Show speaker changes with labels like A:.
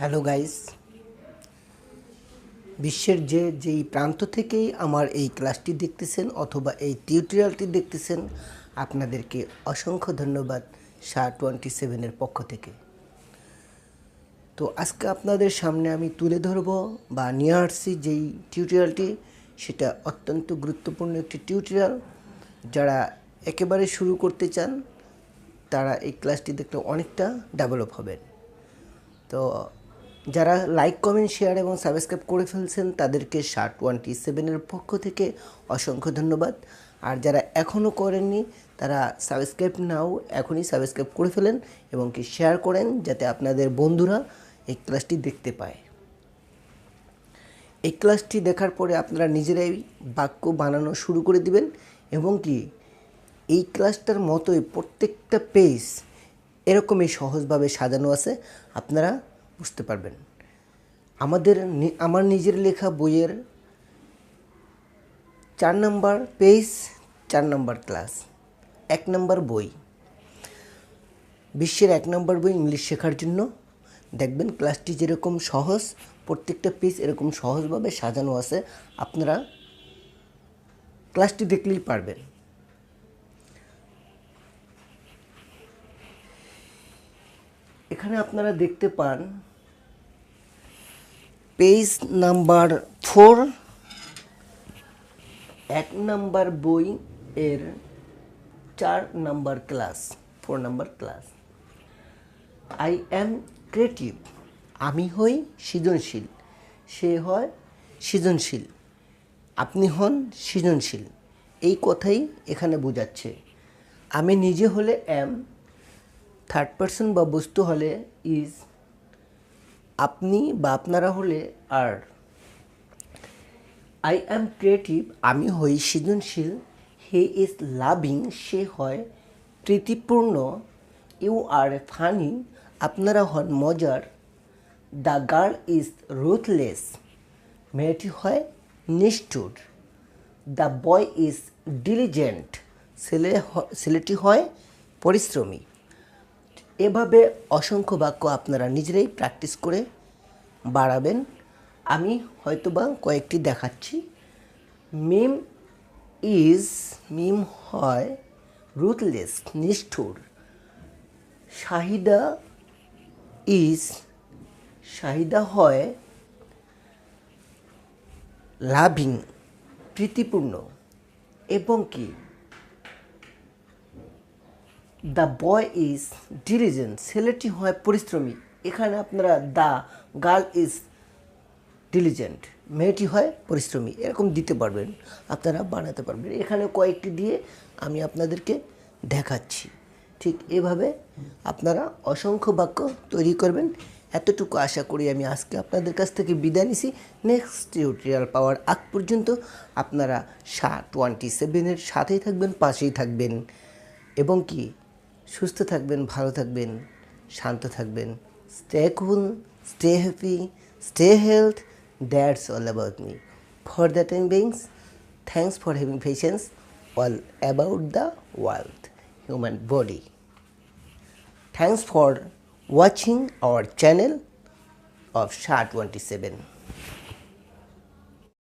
A: Hello guys, বিশ্বের যেই প্রান্ত থেকেই আমার এই ক্লাসটি দেখতেছেন অথবা এই টিউটোরিয়ালটি দেখতেছেন, আপনাদেরকে অসংখ্য ধন্যবাদ SHA-27 পক্ষ থেকে। তো আজকে আপনাদের সামনে আমি তুলে ধরব বা নিয়ে আসছি যেই টিউটোরিয়ালটি, সেটা অত্যন্ত গুরুত্বপূর্ণ একটি টিউটোরিয়াল। যারা একেবারে শুরু করতে চান তারা এই ক্লাসটি দেখলে অনেকটা ডেভেলপ হবেন। তো যারা লাইক, কমেন্ট, শেয়ার এবং সাবস্ক্রাইব করে ফেলছেন তাদেরকে SHA-27 পক্ষ থেকে অসংখ্য ধন্যবাদ। আর যারা এখনও করেননি তারা সাবস্ক্রাইব নাও এখনই সাবস্ক্রাইব করে ফেলেন এবং কি শেয়ার করেন, যাতে আপনাদের বন্ধুরা এই ক্লাসটি দেখতে পায়। এই ক্লাসটি দেখার পরে আপনারা নিজেরাই বাক্য বানানো শুরু করে দিবেন এবং কি এই ক্লাসটার মতোই প্রত্যেকটা পেজ এরকমই সহজভাবে সাজানো আছে, আপনারা বুঝতে পারবেন। আমার নিজের লেখা বইয়ের 4 নম্বর পেজ, 4 নম্বর ক্লাস, 1 নম্বর বই, বিশ্বের 1 নম্বর বই ইংলিশ শেখার জন্য। দেখবেন ক্লাসটি যেরকম সহজ, প্রত্যেকটা পেজ এরকম সহজভাবে সাজানো আছে, আপনারা ক্লাসটি দেখলেই পারবেন। এখানে আপনারা দেখতে পান পেজ নাম্বার 4, 1 নম্বর বই এর 4 number class, 4 number class. I am creative, আমি হই সৃজনশীল, সে হয় সৃজনশীল, আপনি হন সৃজনশীল, এই কথাই এখানে বোঝাচ্ছে। আমি নিজে হলে অ্যাম, থার্ড পারসন বা বস্তু হলে ইজ, আপনি বা আপনারা হলে আর। আই অ্যাম ক্রিয়েটিভ, আমি হই সৃজনশীল। হি ইজ লাভিং, সে হয় প্রীতিপূর্ণ। ইউ আর ফানি, আপনারা হন মজার। দ্য গার্ল ইজ রুথলেস, মেয়েটি হয় নিষ্ঠুর। দ্য বয় ইজ ডিলিজেন্ট, ছেলেটি হয় পরিশ্রমী। এভাবে অসংখ্য বাক্য আপনারা নিজেরাই প্র্যাকটিস করে বাড়াবেন। আমি হয়তোবা কয়েকটি দেখাচ্ছি। মিম হয় রুথলেস, নিষ্ঠুর। শাহিদা হয় লাভিং, প্রীতিপূর্ণ। এবং কি দ্য বয় ইজ ডিলিজেন্ট, ছেলেটি হয় পরিশ্রমী। এখানে আপনারা দ্য গার্ল ইজ ডিলিজেন্ট, মেয়েটি হয় পরিশ্রমী, এরকম দিতে পারবেন, আপনারা বানাতে পারবেন। এখানে কয়েকটি দিয়ে আমি আপনাদেরকে দেখাচ্ছি। ঠিক এভাবে আপনারা অসংখ্য বাক্য তৈরি করবেন। এতটুকু আশা করি আমি আজকে আপনাদের কাছ থেকে বিদায় নিছি। নেক্সট টিউটোরিয়াল পাওয়ার আগ পর্যন্ত আপনারা SHA-27 সাথেই থাকবেন, পাশেই থাকবেন এবং কি সুস্থ থাকবেন, ভালো থাকবেন, শান্ত থাকবেন। Stay cool, stay happy, stay health. That's all about me. For the time being, thanks for having patience all about the world, human body. Thanks for watching our channel of SHA-27.